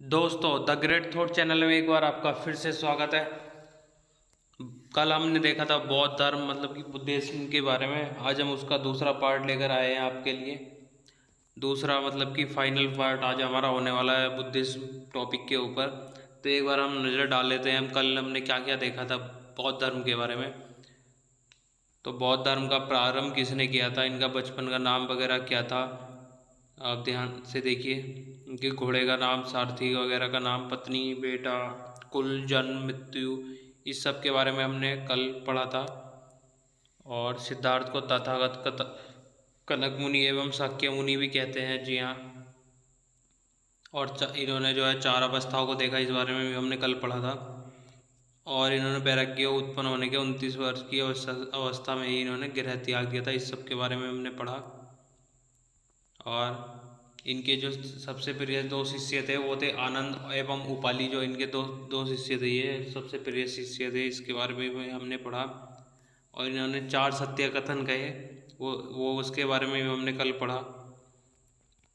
दोस्तों, the great thought channel में एक बार आपका फिर से स्वागत है। कल हमने देखा था बौद्ध धर्म मतलब कि बुद्धिज्म के बारे में। आज हम उसका दूसरा पार्ट लेकर आए हैं आपके लिए। दूसरा मतलब कि फाइनल पार्ट आज हमारा होने वाला है बुद्धिज्म टॉपिक के ऊपर। तो एक बार हम नज़र डाल लेते हैं हम कल हमने क्या क्या देखा था बौद्ध धर्म के बारे में। तो बौद्ध धर्म का प्रारंभ किसने किया था, इनका बचपन का नाम वगैरह क्या था, आप ध्यान से देखिए। इनके घोड़े का नाम, सारथी वगैरह का नाम, पत्नी, बेटा, कुल, जन्म, मृत्यु, इस सब के बारे में हमने कल पढ़ा था। और सिद्धार्थ को तथागत कनक मुनि एवं शाक्य मुनि भी कहते हैं, जी हाँ। और इन्होंने जो है 4 अवस्थाओं को देखा, इस बारे में भी हमने कल पढ़ा था। और इन्होंने वैराग्य उत्पन्न होने के 29 वर्ष की अवस्था में ही इन्होंने गृह त्याग दिया था, इस सब के बारे में हमने पढ़ा। और इनके जो सबसे प्रिय 2 शिष्य थे वो थे आनंद एवं उपाली। जो इनके दो दो शिष्य थे, ये सबसे प्रिय शिष्य थे, इसके बारे में भी हमने पढ़ा। और इन्होंने 4 सत्य कथन कहे, वो उसके बारे में भी हमने कल पढ़ा।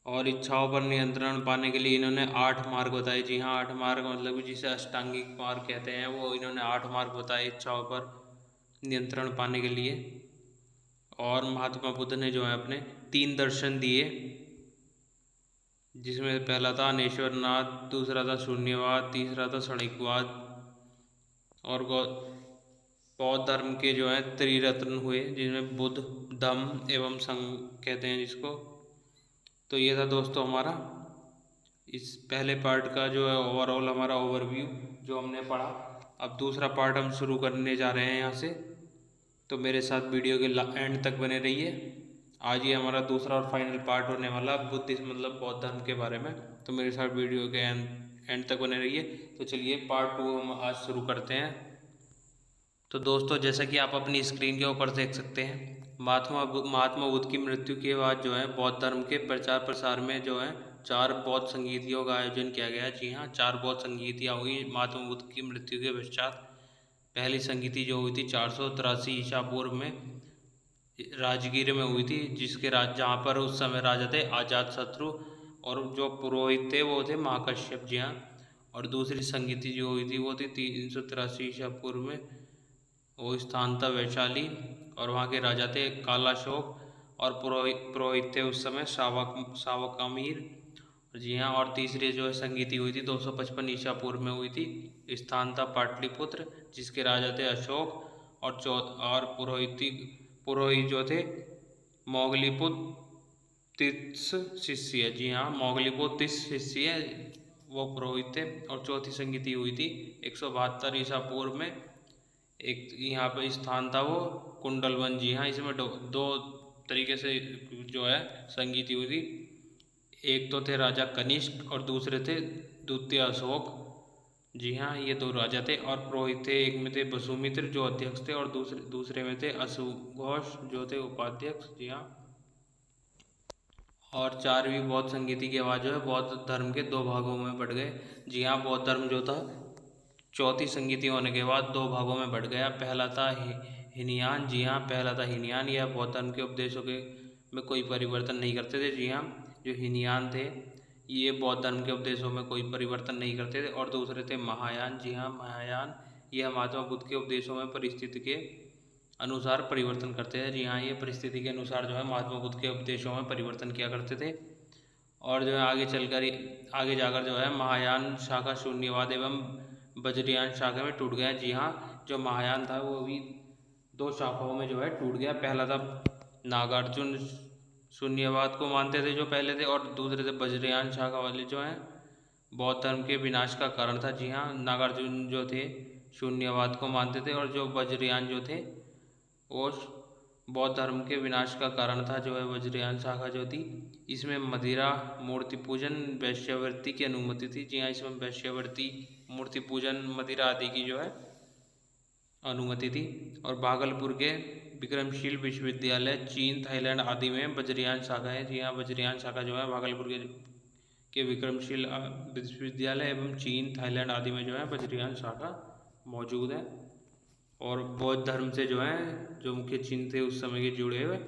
और इच्छाओं पर नियंत्रण पाने के लिए इन्होंने 8 मार्ग बताए, जी हाँ 8 मार्ग मतलब जिसे अष्टांगिक मार्ग कहते हैं, वो इन्होंने 8 मार्ग बताए इच्छाओं पर नियंत्रण पाने के लिए। और महात्मा बुद्ध ने जो है अपने 3 दर्शन दिए, जिसमें पहला था अनेश्वरनाथ, दूसरा था शून्यवाद, तीसरा था क्षणिकवाद। और बौद्ध धर्म के जो है त्रिरत्न हुए, जिसमें बुद्ध, धम्म एवं संघ कहते हैं जिसको। तो ये था दोस्तों हमारा इस पहले पार्ट का जो है ओवरऑल हमारा ओवरव्यू जो हमने पढ़ा। अब दूसरा पार्ट हम शुरू करने जा रहे हैं यहाँ से, तो मेरे साथ वीडियो के एंड तक बने रहिए। आज ये हमारा दूसरा और फाइनल पार्ट होने वाला बुद्धिज्म मतलब बौद्ध धर्म के बारे में। तो मेरे साथ वीडियो के एंड तक बने रहिए। तो चलिए पार्ट 2 हम आज शुरू करते हैं। तो दोस्तों, जैसा कि आप अपनी स्क्रीन के ऊपर देख सकते हैं, महात्मा बुद्ध की मृत्यु के बाद जो है बौद्ध धर्म के प्रचार प्रसार में जो है 4 बौद्ध संगीतियों का आयोजन किया गया। जी हाँ, 4 बौद्ध संगीतियाँ हुई महात्मा बुद्ध की मृत्यु के पश्चात। पहली संगीति जो हुई थी 483 ईसा पूर्व में राजगीर में हुई थी, जिसके जहाँ पर उस समय राजा थे अजात शत्रु, और जो पुरोहित थे वो थे महाकश्यप, जी हाँ। और दूसरी संगीति जो हुई थी वो थी 383 ईसा पूर्व में, वो स्थान था वैशाली, और वहाँ के राजा थे कालाशोक, और पुरोहित थे उस समय सावकामीर, जी हाँ। और तीसरी जो है संगीति हुई थी 255 ईसा पूर्व में हुई थी, स्थान था पाटलिपुत्र, जिसके राजा थे अशोक, और पुरोहित जो थे मोगलीपुत्र तीस शिष्य, जी हाँ मोगलीपुत्र 30 शिष्य वो पुरोहित थे। और चौथी संगीति हुई थी 172 ईसा पूर्व में, एक यहाँ पे स्थान था वो कुंडलवन, जी हाँ। इसमें दो तरीके से जो है संगीति हुई थी, एक तो थे राजा कनिष्क और दूसरे थे द्वितीय अशोक, जी हाँ ये 2 राजा थे। और पुरोहित थे, एक में थे वसुमित्र जो अध्यक्ष थे, और दूसरे में थे अशुघोष जो थे उपाध्यक्ष, जी हाँ। और 4वीं बौद्ध संगीति के बाद जो है बौद्ध धर्म के 2 भागों में बढ़ गए, जी हाँ। बौद्ध धर्म जो था चौथी संगीति होने के बाद 2 भागों में बढ़ गया। पहला था हीनयान, जी हाँ पहला था हीनयान। यह बौद्ध धर्म के उपदेशों के में कोई परिवर्तन नहीं करते थे, जी हाँ। जो हीनयान थे ये बौद्ध धर्म के उपदेशों में कोई परिवर्तन नहीं करते थे। और दूसरे थे महायान, जी हाँ महायान, यह महात्मा बुद्ध के उपदेशों में परिस्थिति के अनुसार परिवर्तन करते हैं, जी हाँ। ये परिस्थिति के अनुसार जो है महात्मा बुद्ध के उपदेशों में परिवर्तन किया करते थे। और जो है आगे जाकर जो है महायान शाखा शून्यवाद एवं वज्रयान शाखा में टूट गया, जी हाँ। जो महायान था वो भी 2 शाखाओं में जो है टूट गया। पहला था नागार्जुन शून्यवाद को मानते थे जो पहले थे, और दूसरे थे वज्रयान शाखा वाले जो हैं बौद्ध धर्म के विनाश का कारण था, जी हाँ। नागार्जुन जो थे शून्यवाद को मानते थे, और जो वज्रयान जो थे वो बौद्ध धर्म के विनाश का कारण था, जो है वज्रयान शाखा जो थी। इसमें मदिरा, मूर्ति पूजन, वैश्यावृत्ति की अनुमति थी, जी हाँ। इसमें वैश्यावृत्ति, मूर्ति पूजन, मदिरा आदि की जो है अनुमति थी। और भागलपुर के विक्रमशील विश्वविद्यालय चीन, थाईलैंड आदि में वज्रयान शाखा है, जी हाँ। वज्रयान शाखा जो है भागलपुर के विक्रमशील विश्वविद्यालय एवं चीन, थाईलैंड आदि में जो है वज्रयान शाखा मौजूद है। और बौद्ध धर्म से जो है जो मुख्य चिन्ह थे उस समय के जुड़े हुए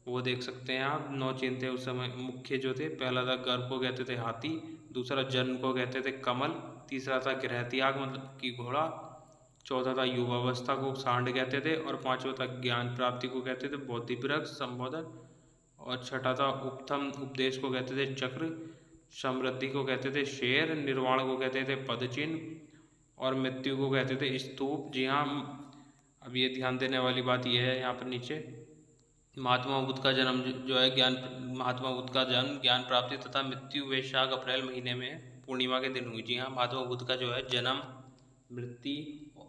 वो देख सकते हैं आप। 9 चिन्ह थे उस समय मुख्य जो थे। पहला था गर्भ को कहते थे हाथी, दूसरा जन्म को कहते थे कमल, तीसरा था गृह त्याग मतलब कि घोड़ा, चौथा था युवावस्था को सांड कहते थे, और पांचवा था ज्ञान प्राप्ति को कहते थे बौद्धि वृक्ष संबोधन, और छठा था उपथम उपदेश को कहते थे चक्र, समृद्धि को कहते थे शेर, निर्वाण को कहते थे पदचिन्ह, और मृत्यु को कहते थे स्तूप। जी हाँ, अब ये ध्यान देने वाली बात यह है यहाँ पर नीचे, महात्मा बुद्ध का जन्म जो है महात्मा बुद्ध का जन्म ज्ञान प्राप्ति तथा मृत्यु वैशाख अप्रैल महीने में पूर्णिमा के दिन हुई। जी हाँ, महात्मा बुद्ध का जो है जन्म,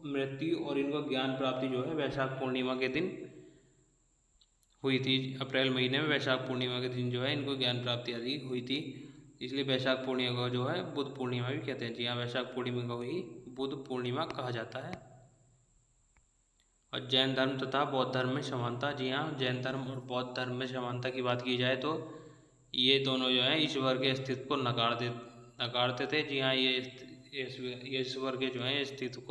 मृत्यु और इनको ज्ञान प्राप्ति जो है वैशाख पूर्णिमा के दिन हुई थी। अप्रैल महीने में वैशाख पूर्णिमा के दिन जो है इनको ज्ञान प्राप्ति आदि हुई थी, इसलिए वैशाख पूर्णिमा को जो है बुद्ध पूर्णिमा भी कहते हैं। जी हाँ, वैशाख पूर्णिमा को ही बुद्ध पूर्णिमा कहा जाता है। और जैन धर्म तथा बौद्ध धर्म में समानता। जी हाँ, जैन धर्म और बौद्ध धर्म में समानता की बात की जाए तो ये दोनों जो है ईश्वर के अस्तित्व को नकारते थे। जी हाँ, ये ईश्वर के जो है अस्तित्व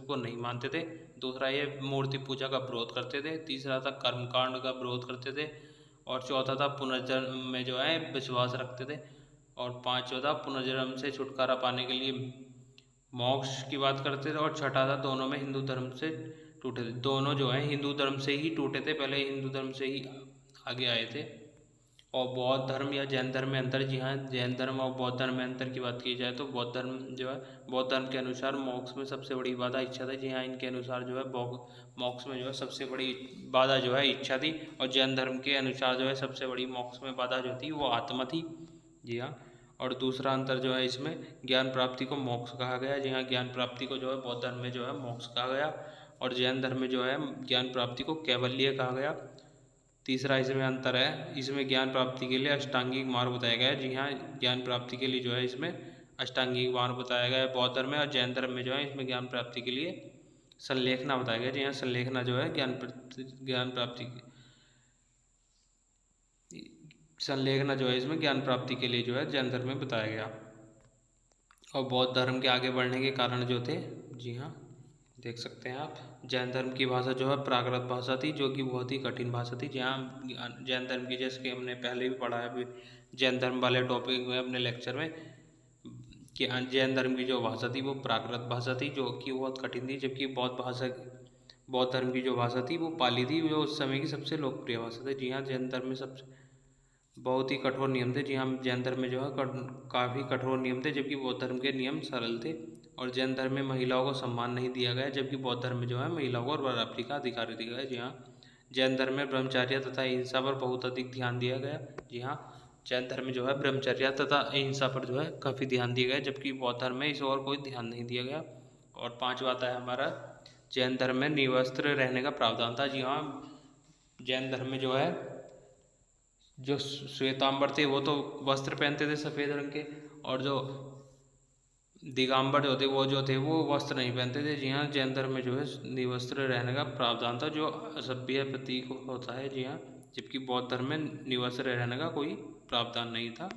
को नहीं मानते थे। दूसरा, ये मूर्ति पूजा का विरोध करते थे। तीसरा था कर्मकांड का विरोध करते थे, और चौथा था पुनर्जन्म में जो है विश्वास रखते थे, और पांचवा था पुनर्जन्म से छुटकारा पाने के लिए मोक्ष की बात करते थे, और छठा था दोनों में हिंदू धर्म से टूटे थे। दोनों जो है हिंदू धर्म से ही टूटे थे, पहले हिंदू धर्म से ही आगे आए थे। और बौद्ध धर्म या जैन धर्म में अंतर। जी हाँ, जैन धर्म और बौद्ध धर्म में अंतर की बात की जाए तो बौद्ध धर्म जो है, बौद्ध धर्म के अनुसार मोक्ष में सबसे बड़ी बाधा इच्छा थी। जी हाँ, इनके अनुसार जो है मोक्ष में जो है सबसे बड़ी बाधा जो है इच्छा थी, और जैन धर्म के अनुसार जो है सबसे बड़ी मोक्ष में बाधा जो थी वो आत्मा थी। जी हाँ, और दूसरा अंतर जो है इसमें ज्ञान प्राप्ति को मोक्ष कहा गया। जी हाँ, ज्ञान प्राप्ति को जो है बौद्ध धर्म में जो है मोक्ष कहा गया, और जैन धर्म में जो है ज्ञान प्राप्ति को कैवल्य कहा गया। तीसरा इसमें अंतर है, इसमें ज्ञान प्राप्ति के लिए अष्टांगिक मार्ग बताया गया है। जी हाँ, ज्ञान प्राप्ति के लिए जो है इसमें अष्टांगिक मार्ग बताया गया है बौद्ध धर्म में, और जैन धर्म में जो है इसमें ज्ञान प्राप्ति के लिए संलेखना बताया गया। जी हाँ, संलेखना जो है संलेखना जो है इसमें ज्ञान प्राप्ति के लिए जो है जैन धर्म में बताया गया। और बौद्ध धर्म के आगे बढ़ने के कारण जो थे, जी हाँ देख सकते हैं आप, जैन धर्म की भाषा जो है प्राकृत भाषा थी, जो कि बहुत ही कठिन भाषा थी। जहाँ जैन धर्म की, जैसे कि हमने पहले भी पढ़ा है जैन धर्म वाले टॉपिक में अपने लेक्चर में, कि जैन धर्म की जो भाषा थी वो प्राकृत भाषा थी, जो कि बहुत कठिन थी। जबकि बौद्ध धर्म की जो भाषा थी वो पाली थी, जो उस समय की सबसे लोकप्रिय भाषा थी। जी हाँ, जैन धर्म में सबसे बहुत ही कठोर नियम थे। जी हाँ, जैन धर्म में जो है काफ़ी कठोर नियम थे, जबकि बौद्ध धर्म के नियम सरल थे। और जैन धर्म में महिलाओं को सम्मान नहीं दिया गया, जबकि बौद्ध धर्म में जो है महिलाओं को बराबरी का अधिकार दिया गया। जी हाँ, जैन धर्म में ब्रह्मचर्य तथा अहिंसा पर बहुत अधिक ध्यान दिया गया। जी हाँ, जैन धर्म में जो है ब्रह्मचर्य तथा अहिंसा पर जो है काफ़ी ध्यान दिया गया, जबकि बौद्ध धर्म में इस और कोई ध्यान नहीं दिया गया। और पांचवा आता है हमारा, जैन धर्म में निवस्त्र रहने का प्रावधान था। जी हाँ, जैन धर्म में जो है जो श्वेतांबर थे वो तो वस्त्र पहनते थे सफ़ेद रंग के, और जो दिगंबर जो थे वो वस्त्र नहीं पहनते थे। जी हाँ, जैन धर्म में जो है निवस्त्र रहने का प्रावधान था, जो असभ्य प्रतीक होता है। जी हाँ, जबकि बौद्ध धर्म में निवस्त्र रहने का कोई प्रावधान नहीं था।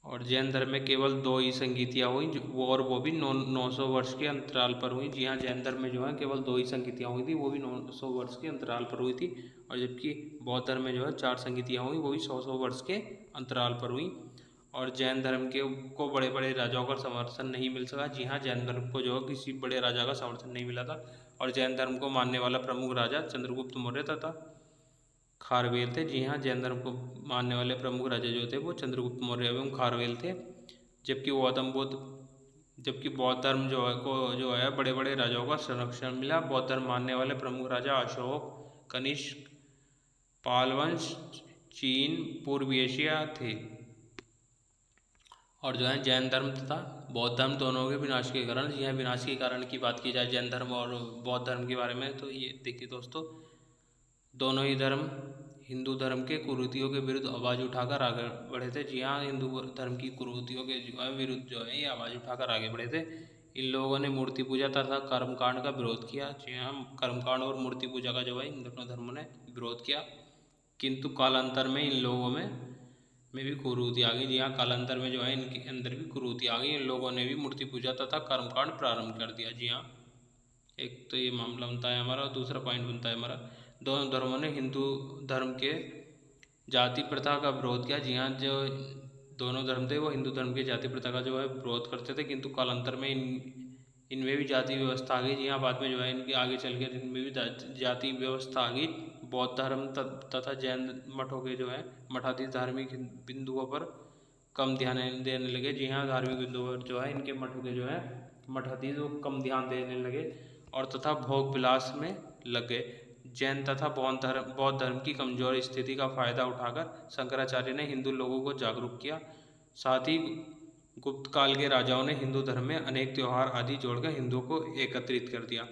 और जैन धर्म में केवल 2 ही संगीतियाँ हुई, वो भी 900 वर्ष के अंतराल पर हुई। जी हाँ, जैन धर्म में जो है केवल 2 ही संगीतियाँ हुई थी, वो भी 900 वर्ष के अंतराल पर हुई थी। और जबकि बौद्ध धर्म में जो है 4 संगीतियाँ हुई, वो भी 100 वर्ष के अंतराल पर हुई। और जैन धर्म को बड़े बड़े राजाओं का समर्थन नहीं मिल सका। जी हाँ, जैन धर्म को जो है किसी बड़े राजा का समर्थन नहीं मिला था। और जैन धर्म को मानने वाला प्रमुख राजा चंद्रगुप्त मौर्य तथा खारवेल थे। जी हाँ, जैन धर्म को मानने वाले प्रमुख राजा जो थे वो चंद्रगुप्त मौर्य एवं खारवेल थे। जबकि बौद्ध धर्म जो है बड़े बड़े राजाओं का संरक्षण मिला। बौद्ध धर्म मानने वाले प्रमुख राजा अशोक, कनिष्क, पालवंश, चीन, पूर्वी एशिया थे। और जो है जैन धर्म तथा बौद्ध धर्म दोनों के विनाश के कारण, जी हाँ, विनाश के कारण की बात की जाए जैन धर्म और बौद्ध धर्म के बारे में, तो ये देखिए दोस्तों, दोनों ही धर्म हिंदू धर्म के कुरीतियों के विरुद्ध आवाज़ उठाकर आगे बढ़े थे। जी हाँ, हिंदू धर्म की कुरीतियों के विरुद्ध जो है ये आवाज़ उठाकर आगे बढ़े थे। इन लोगों ने मूर्ति पूजा तथा कर्मकांड का विरोध किया। जी हाँ, कर्मकांड और मूर्ति पूजा का जो है इन दोनों धर्मों ने विरोध किया, किंतु कालांतर में इन लोगों में भी कुरीति आ गई। जी हाँ, कालांतर में जो है इनके अंदर भी कुरीति आ गई। इन लोगों ने भी मूर्ति पूजा तथा कर्मकांड प्रारंभ कर दिया। जी हाँ, एक तो ये मामला बनता है हमारा, और दूसरा पॉइंट बनता है हमारा, दोनों धर्मों ने हिंदू धर्म के जाति प्रथा का विरोध किया। जी हाँ, जो दोनों धर्म थे वो हिंदू धर्म की जाति प्रथा का जो है विरोध करते थे, किंतु कालांतर में इनमें भी जाति व्यवस्था आ गई। जी हाँ, बाद में जो है इनके आगे चल के इनमें भी जाति व्यवस्था आ गई। बौद्ध धर्म तथा जैन मठों के जो है मठाधीश धार्मिक बिंदुओं पर कम ध्यान देने लगे। जी हाँ, धार्मिक बिंदुओं पर जो है इनके मठों के जो है मठाधीश वो कम ध्यान देने लगे और तथा भोग विलास में लग गए। जैन तथा बौद्ध धर्म की कमजोर स्थिति का फायदा उठाकर शंकराचार्य ने हिंदू लोगों को जागरूक किया। साथ ही गुप्त काल के राजाओं ने हिंदू धर्म में अनेक त्योहार आदि जोड़कर हिंदुओं को एकत्रित कर दिया।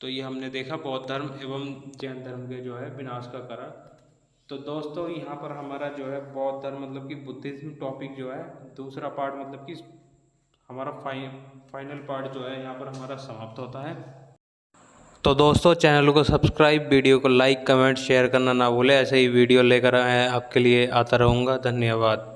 तो ये हमने देखा बौद्ध धर्म एवं जैन धर्म के जो है विनाश का कारण। तो दोस्तों यहाँ पर हमारा जो है बौद्ध धर्म मतलब कि बुद्धिज्म टॉपिक जो है दूसरा पार्ट मतलब कि हमारा फाइनल पार्ट जो है यहाँ पर हमारा समाप्त होता है। तो दोस्तों चैनल को सब्सक्राइब, वीडियो को लाइक, कमेंट, शेयर करना ना भूलें। ऐसे ही वीडियो लेकर आपके लिए आता रहूँगा। धन्यवाद।